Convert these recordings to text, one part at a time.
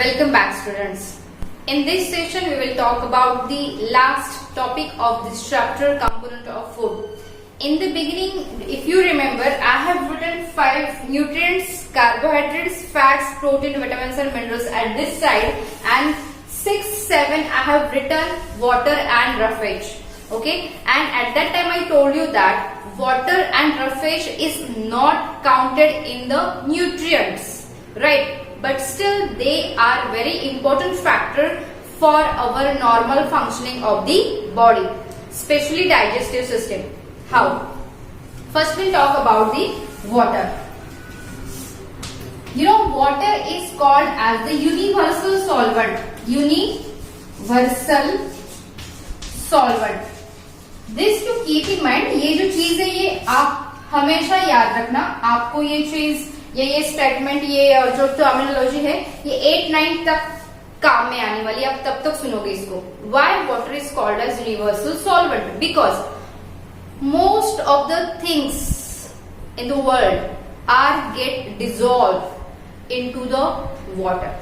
Welcome back, students. In this session, we will talk about the last topic of this chapter, component of food. In the beginning, if you remember, I have written 5 nutrients, carbohydrates, fats, protein, vitamins and minerals at this side, and 6, 7 I have written water and roughage. Okay, and at that time I told you that water and roughage is not counted in the nutrients, right? But still they are very important factor for our normal functioning of the body, especially digestive system. How? First we'll talk about the water. You know, water is called as the universal solvent. Universal solvent. This to keep in mind, ये जो चीज है ये आप हमेशा याद रखना. आपको ये चीज ये स्टेटमेंट ये जो टर्मिनोलॉजी है ये 8-9 तक काम में आने वाली, आप तब तक सुनोगे इसको. Why water is called as universal solvent? Because most of the things in the world are get dissolved into the water.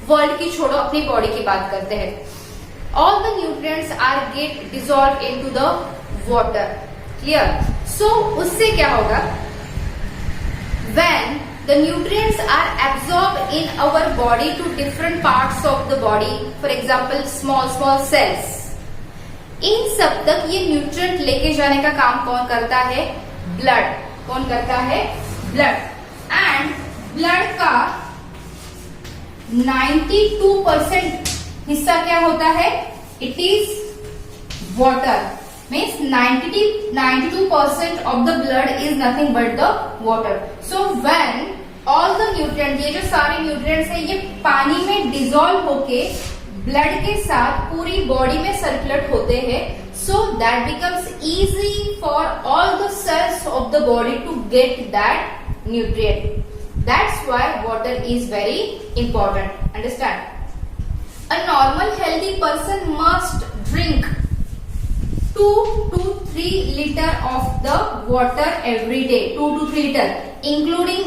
World की छोड़ो, अपनी बॉडी की बात करते हैं. All the nutrients are get dissolved into the water. Clear? So उससे क्या होगा? When the nutrients are absorbed in our body to different parts of the body, for example small cells, इन सब तक ये न्यूट्रिएंट लेके जाने का काम कौन करता है? ब्लड. कौन करता है? ब्लड. एंड ब्लड का 92% हिस्सा क्या होता है? It is water. Means 92% of the blood is nothing but the water. So when all the nutrients, ये जो सारे nutrients है ये पानी में डिजोल्व होके ब्लड के साथ पूरी बॉडी में सर्कुलेट होते हैं. So that becomes easy for all the cells of the body to get that nutrient. That's why water is very important. Understand? A normal healthy person must drink 2 to 3 liter of the water every day. 2 to 3 liter, including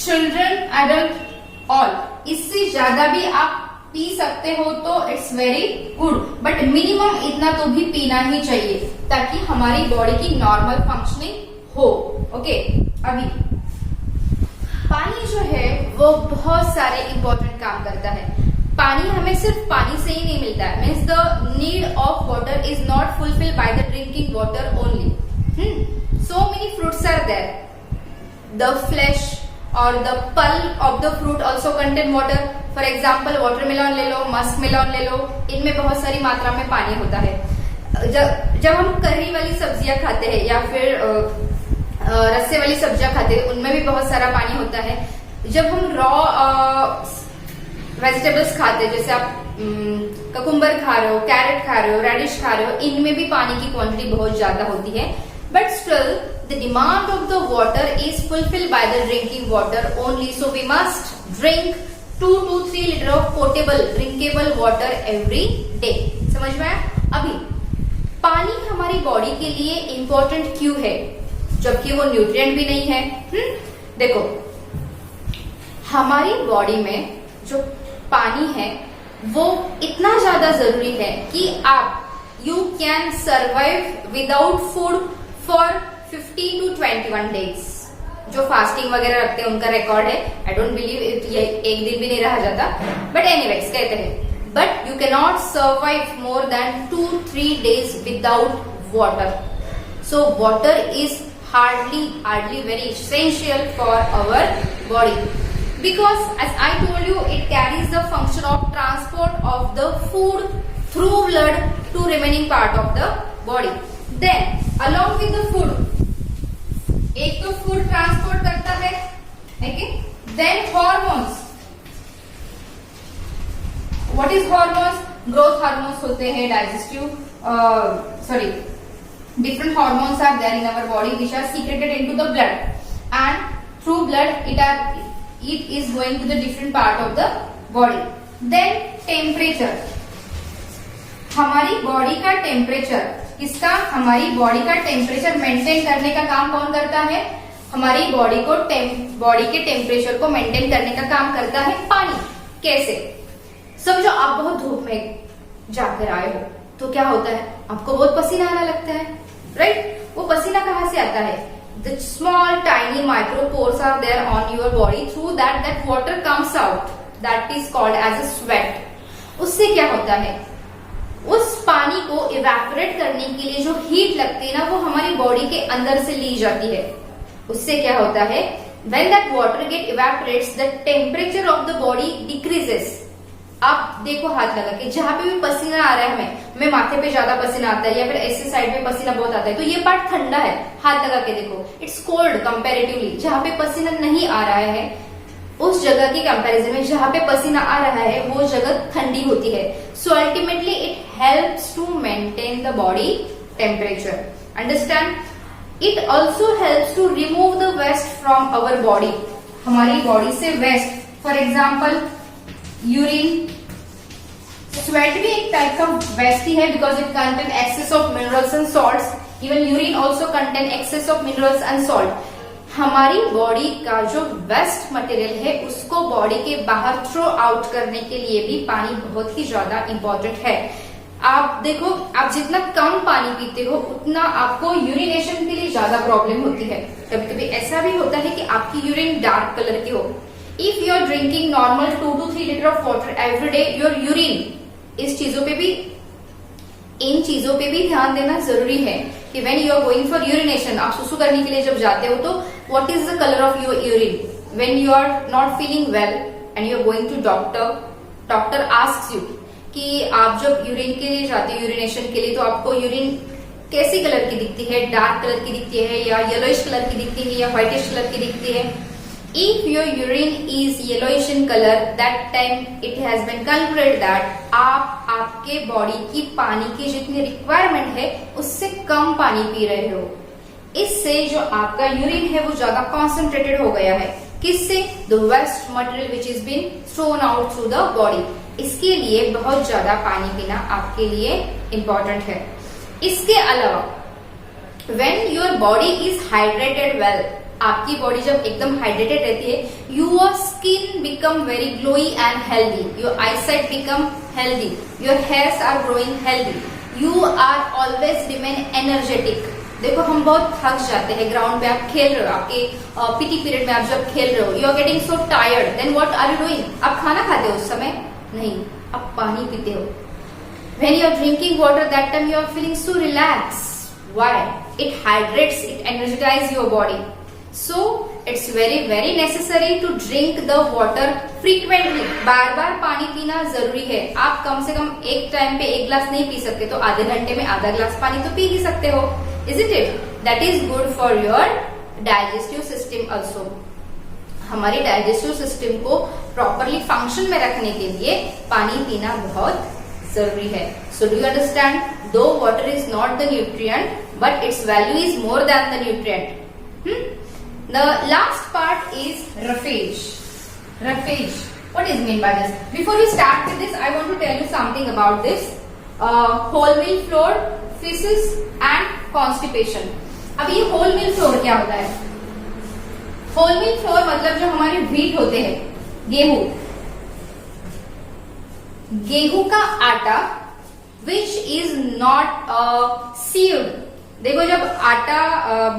children, adult, all. इससे ज्यादा भी आप P सकते हो तो it's very good, but minimum इतना तो भी पीना ही चाहिए ताकि हमारी बॉडी की नॉर्मल फंक्शनिंग हो. ओके, अभी पानी जो है वो बहुत सारे इंपॉर्टेंट काम करता है. पानी हमें सिर्फ पानी से ही नहीं मिलता है. Means the need of water is not fulfilled by the drinking water only. So many fruits are there. The flash और the pulp of the fruit also contain water. For example watermelon ले लो, Musk melon ले लो, इनमें बहुत सारी मात्रा में पानी होता है. जब हम करी वाली सब्जियां खाते हैं या फिर रस्से वाली सब्जियां खाते हैं उनमें भी बहुत सारा पानी होता है. जब हम रॉ वेजिटेबल्स खाते हैं, जैसे आप ककुम्बर खा रहे हो, कैरेट खा रहे हो, रेडिश खा रहे हो, इनमें भी पानी की क्वांटिटी बहुत ज्यादा होती है. But still the demand of the water is fulfilled by the drinking water only. So we must drink 2 to 3 liter of potable drinkable water every day. समझ में आया? अभी पानी हमारी बॉडी के लिए इंपॉर्टेंट क्यों है जबकि वो न्यूट्रिएंट भी नहीं है? देखो, हमारी बॉडी में जो पानी है वो इतना ज्यादा जरूरी है कि आप you can survive without food for 15 to 21 days. जो फास्टिंग वगैरह रखते हैं उनका रिकॉर्ड है. आई डोंट बिलीव ये एक दिन भी नहीं रहा जाता, बट एनीवेज कहते हैं. But you can not survive more than 2-3 days without water. So water is hardly very essential for our body, because as I told you, it carries the function of transport of the food through blood to remaining part of the body. Then along with the food, एक तो food transport करता है, okay. Then hormones. What is hormones? Growth hormones होते हैं, digestive different hormones are there in our body which are secreted into the blood, and through blood it is going to the different part of the body. Then temperature. हमारी body का temperature किसका? हमारी body का temperature maintain करने का काम कौन करता है? हमारी बॉडी के टेम्परेचर को मेंटेन करने का काम करता है पानी. कैसे? समझो आप बहुत धूप में जाकर आए हो तो क्या होता है, आपको बहुत पसीना आने लगता है, राइट? वो पसीना कहाँ से आता है? The small tiny micropores are there on your body, through that water comes out, that is called as a sweat. उससे क्या होता है, उस पानी को इवेपोरेट करने के लिए जो हीट लगती है ना, वो हमारी बॉडी के अंदर से ली जाती है। उससे क्या होता है, when that water get evaporates, the temperature of the body decreases. आप देखो हाथ लगा के, जहां पे भी पसीना आ रहा है हमें माथे पे ज्यादा पसीना आता है या फिर ऐसे साइड में पसीना बहुत आता है, तो ये पार्ट ठंडा है, हाथ लगा के देखो, इट्स कोल्ड कंपैरेटिवली। जहां पे पसीना नहीं आ रहा है उस जगह की कंपैरिजन में जहां पे पसीना आ रहा है वो जगह ठंडी होती है। So ultimately it helps to maintain the body temperature, understand? It also helps to remove the waste from our body, हमारी बॉडी से waste, for example urine, sweat भी एक टाइप का वेस्ट ही है because it contain excess of minerals and salts. Even urine also contain excess of minerals and salt. हमारी body का जो वेस्ट मटेरियल है उसको बॉडी के बाहर थ्रो आउट करने के लिए भी पानी बहुत ही ज्यादा इंपॉर्टेंट है। आप देखो, आप जितना कम पानी पीते हो उतना आपको यूरिनेशन के लिए ज्यादा प्रॉब्लम होती है। कभी कभी ऐसा भी होता है कि आपकी यूरिन डार्क कलर की हो। If you are drinking normal 2 to 3 litre of water every day, your urine, इन चीजों पे भी ध्यान देना जरूरी है कि when you are going for urination, आप सुसु करने के लिए जब जाते हो तो what is the colour of your urine? When you are not feeling well and you are going to doctor asks you कि आप जब यूरिन के लिए जाते हो, यूरिनेशन के लिए, तो आपको यूरिन कैसी कलर की दिखती है? डार्क कलर की दिखती है या येलोइश कलर की दिखती है या व्हाइटिश कलर की दिखती है? If your urine is yellowish in color, that time it has been calculated that आप आपके बॉडी की पानी की जितनी रिक्वायरमेंट है उससे कम पानी पी रहे हो। इससे जो आपका यूरिन है वो ज्यादा कॉन्सेंट्रेटेड हो गया है। किससे? The waste material which is been thrown out through the body. इसके लिए बहुत ज्यादा पानी पीना आपके लिए इम्पोर्टेंट है। इसके अलावा when your body is hydrated well, आपकी बॉडी जब एकदम हाइड्रेटेड रहती है, your skin become very glowy and healthy, your eyesight become healthy, your hairs are growing healthy, you are always remain energetic. देखो हम बहुत थक जाते हैं, ग्राउंड पे आप खेल रहे हो, आपके पीटी पीरियड में आप जब खेल रहे हो, you are getting so tired, then what are you doing? आप खाना खाते हो उस समय? नहीं, आप पानी पीते हो। When you are drinking water, that time you are feeling so relax. Why? It hydrates, it energetize your body. So it's very necessary to drink the water frequently. बार बार पानी पीना जरूरी है। आप कम से कम एक टाइम पे 1 गिलास नहीं पी सकते तो आधे घंटे में आधा गिलास पानी तो पी ही सकते हो, isn't it? That is good for your digestive system also. हमारी डाइजेस्टिव सिस्टम को प्रॉपरली फंक्शन में रखने के लिए पानी पीना बहुत जरूरी है। So do you understand? Though water is not the nutrient, but its value is more than the nutrient. The last part is roughage. Roughage. What is mean by this? Before we start with this, I want to tell you something about this. Wholemeal flour, feces and constipation. अब ये wholemeal flour क्या होता है? Wholemeal flour मतलब जो हमारे wheat होते हैं, गेहूं का आटा, which is not sieved. देखो जब आटा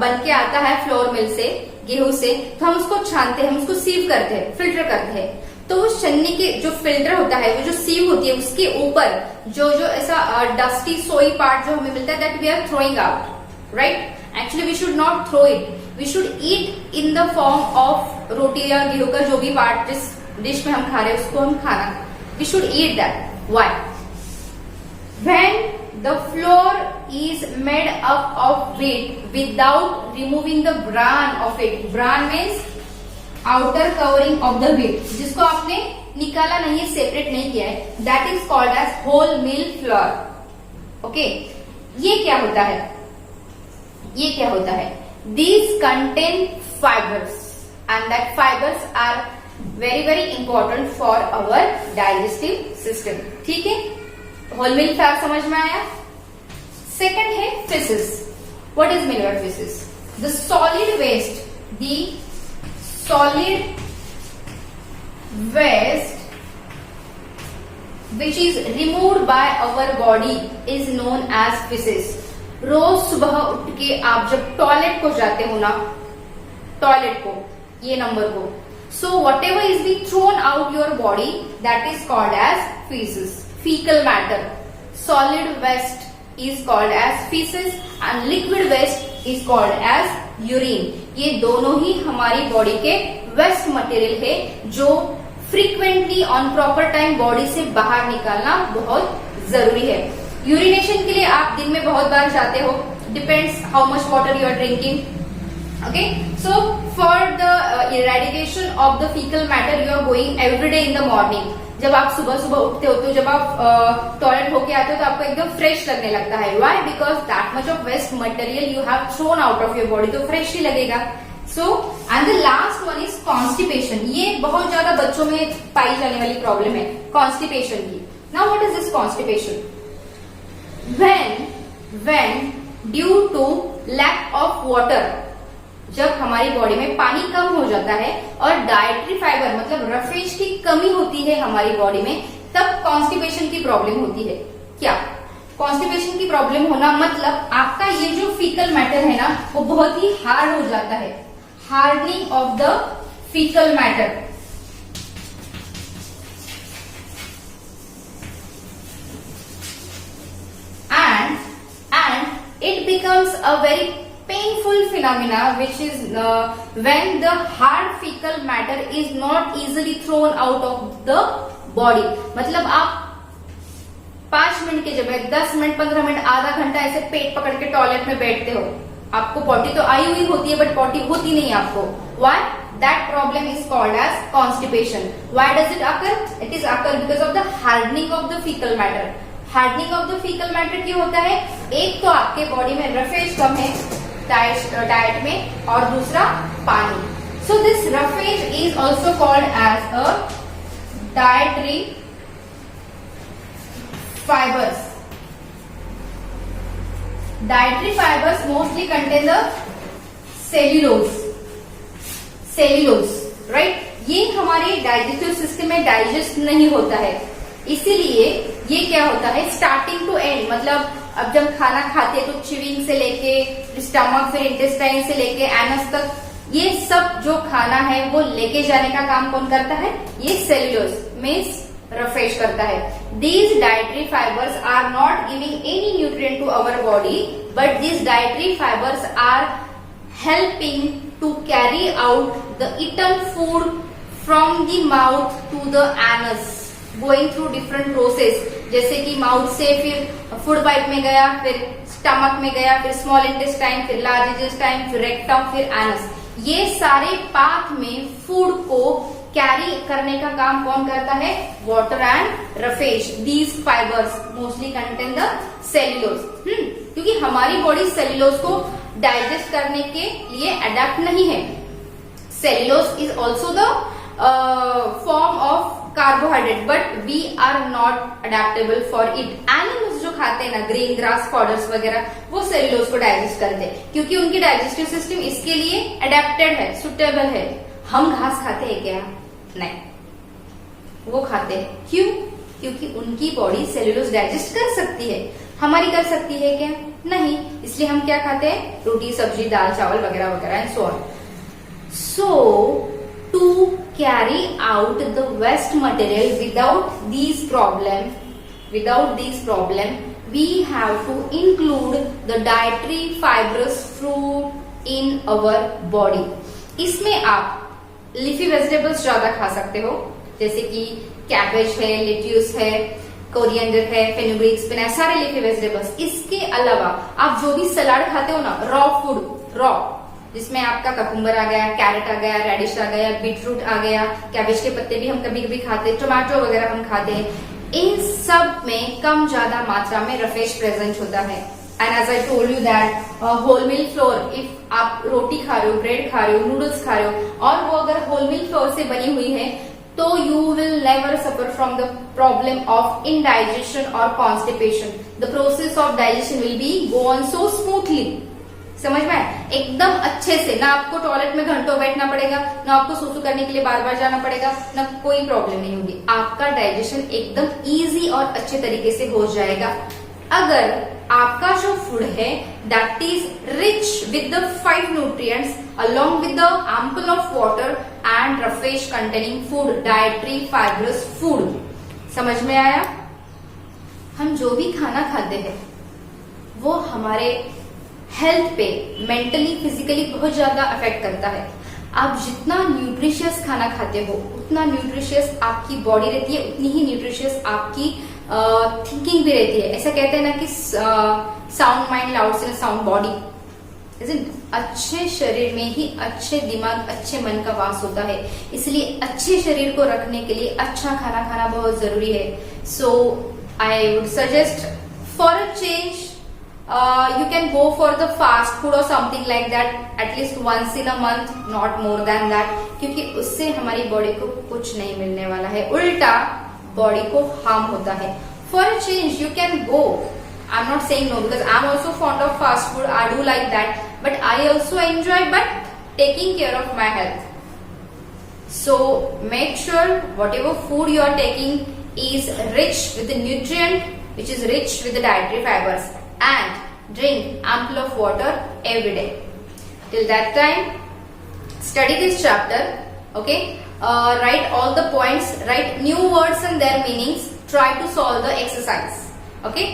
बन के आता है फ्लोर मिल से, गेहूं से, तो हम उसको छानते हैं, हम उसको सीव करते हैं, फिल्टर करते हैं। तो उस छन्नी के जो फिल्टर होता है, वो जो सीव होती है, उसके ऊपर जो ऐसा डस्टी सोई पार्ट जो हमें मिलता है, that we are throwing out, right? Actually we should not throw it, we should eat in the form of roti या गेहूं का जो भी पार्ट जिस डिश में हम खा रहे हैं उसको हम खाना, we should eat that. Why? When the flour is made up of wheat without removing the bran of it, bran means outer covering of the wheat, जिसको आपने निकाला नहीं है, सेपरेट नहीं किया है, that is called as wholemeal flour. Okay, ये क्या होता है? ये क्या होता है? These contain fibers and that fibers are very important for our digestive system. ठीक है? होलमील फ्लावर समझ में आया? सेकंड है feces. What is mean by feces? The solid waste. The solid waste which is removed by our body is known as feces. रोज सुबह उठ के आप जब टॉयलेट को जाते हो ना, टॉयलेट को, ये नंबर को, so whatever is be thrown out your body, that is called as feces. Fecal matter, solid waste is called as feces and liquid waste is called as urine. ये दोनों ही हमारी बॉडी के waste material है जो frequently on proper time body से बाहर निकालना बहुत जरूरी है. यूरिनेशन के लिए आप दिन में बहुत बार जाते हो, depends how much water you are drinking. Okay, so for the eradication of the faecal matter you are going every day in the morning. जब आप सुबह सुबह उठते हो तो जब आप टॉयलेट होके आते हो तो आपको एकदम फ्रेश लगने लगता है. Why? Because that much of waste material you have thrown out of your body, तो फ्रेश ही लगेगा. So and the last one is constipation. ये बहुत ज्यादा बच्चों में पाई जाने वाली प्रॉब्लम है कॉन्स्टिपेशन की. Now what is this constipation? when due to lack of water, जब हमारी बॉडी में पानी कम हो जाता है और डाइटरी फाइबर मतलब रफेज की कमी होती है हमारी बॉडी में, तब कॉन्स्टिपेशन की प्रॉब्लम होती है. क्या कॉन्स्टिपेशन की प्रॉब्लम होना मतलब आपका ये जो फीकल मैटर है ना वो बहुत ही हार्ड हो जाता है. Hardening of the faecal matter. And it becomes a very painful phenomena, which is when the hard fecal matter is not easily thrown out of the body. मतलब आप 5 मिनट के जगह 10 मिनट 15 मिनट आधा घंटा ऐसे पेट पकड़ के टॉयलेट में बैठते हो. आपको पॉटी तो आई हुई होती है बट पॉटी होती नहीं आपको. Why? That problem is called as constipation. Why does it occur? It is occur because of the hardening of the fecal matter. Hardening of the faecal matter क्या होता है? एक तो आपके बॉडी में रफेज कम है डाइट में और दूसरा पानी. So this roughage is also called as a dietary fibres. Dietary fibres mostly contain the cellulose, right? ये हमारे डाइजेस्टिव सिस्टम में डाइजेस्ट नहीं होता है, इसीलिए ये क्या होता है स्टार्टिंग टू एंड, मतलब अब जब खाना खाते हैं तो च्यूइंग से लेके स्टमक फिर इंटेस्टाइन से लेके एनस तक ये सब जो खाना है वो लेके जाने का काम कौन करता है? ये सेल्यूलोज मीन्स रफेज करता है. These dietary fibres are not giving any nutrient to our body, but these dietary fibres are helping to carry out the eaten food from the mouth to the anus, going through different process. जैसे कि mouth से फिर food pipe में गया, फिर stomach में गया, फिर स्मॉल इंटेस्टाइन, फिर लार्ज इंटेस्टाइन, फिर रेक्टम, फिर एनस. ये सारे पाथ में फूड को कैरी करने का काम कौन करता है? Water and roughage. These fibres mostly contain the cellulose. क्योंकि हमारी बॉडी सेल्यूलोज को डाइजेस्ट करने के लिए अडेप्ट नहीं है. Cellulose is also the form of carbohydrate, but we are not adaptable for it. Animals जो खाते हैं ना ग्रीन ग्रास फॉडर्स वगैरह, वो सेल्यूलोज को डाइजेस्ट करते हैं क्योंकि उनकी डाइजेस्टिव सिस्टम इसके लिए अडेप्टेड है, सुटेबल है. हम घास खाते हैं क्या? नहीं, वो खाते हैं. क्यों? क्योंकि उनकी बॉडी सेल्यूलोज डाइजेस्ट कर सकती है, हमारी कर सकती है क्या? नहीं. इसलिए हम क्या खाते हैं? रोटी सब्जी दाल चावल वगैरह वगैरह and so on. So to carry out the waste material without these problem, we have to include the dietary fibrous fruit in our body. इसमें आप लीफी वेजिटेबल्स ज्यादा खा सकते हो, जैसे कि कैबेज है, लेट्यूस है, कोरिएंडर है, फेनुग्रीक, स्पिनाच, सारे लीफी वेजिटेबल्स. इसके अलावा आप जो भी सलाद खाते हो ना, रॉ फूड, रॉ जिसमें आपका ककुम्बर आ गया, कैरेट आ गया, रेडिश आ गया, बीटरूट आ गया, कैबेज के पत्ते भी हम कभी कभी खाते हैं, टोमेटो वगैरह हम खाते हैं. इन सब में कम ज्यादा मात्रा में रफेज प्रेजेंट होता है. And as I told you that whole meal flour, if आप रोटी खा रहे हो, ब्रेड खा रहे हो, नूडल्स खा रहे हो और वो अगर होल मिल फ्लोर से बनी हुई है तो you will never suffer from the problem of indigestion or constipation. The process of digestion will be go on so smoothly. समझ में आया? एकदम अच्छे से, ना आपको टॉयलेट में घंटों बैठना पड़ेगा, ना आपको सुसु करने के लिए बार बार जाना पड़ेगा, ना कोई प्रॉब्लम नहीं होगी। आपका डाइजेशन एकदम इजी और अच्छे तरीके से हो जाएगा अगर आपका जो फूड है that is rich with the 5 nutrients along with the ample of water and roughage containing food, dietary fibrous food। समझ में आया? हम जो भी खाना खाते हैं वो हमारे हेल्थ पे मेंटली फिजिकली बहुत ज्यादा अफेक्ट करता है। आप जितना न्यूट्रिशियस खाना खाते हो उतना न्यूट्रिशियस आपकी बॉडी रहती है, उतनी ही न्यूट्रिशियस आपकी थिंकिंग भी रहती है। ऐसा कहते हैं ना कि साउंड माइंड लाउड्स इन साउंड बॉडी। अच्छे शरीर में ही अच्छे दिमाग, अच्छे मन का वास होता है। इसलिए अच्छे शरीर को रखने के लिए अच्छा खाना खाना बहुत जरूरी है। So I would suggest for a change you can go for the fast food or something like that at least once in a month, not more than that, क्योंकि उससे हमारी बॉडी को कुछ नहीं मिलने वाला है, उल्टा बॉडी को हार्म होता है। For a change you can go, I'm not saying no because I'm also fond of fast food, I do like that, but I also enjoy but taking care of my health. So make sure whatever food you are taking is rich with the nutrient, which is rich with the dietary fibers, and drink ample of water every day. Till that time, study this chapter, okay? Write all the points, write new words and their meanings, try to solve the exercise, okay?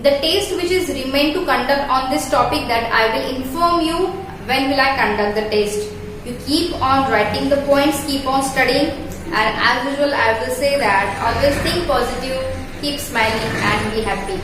The test which is remain to conduct on this topic, that I will inform you when will I conduct the test. You keep on writing the points, keep on studying, and as usual I will say that always think positive, keep smiling and be happy.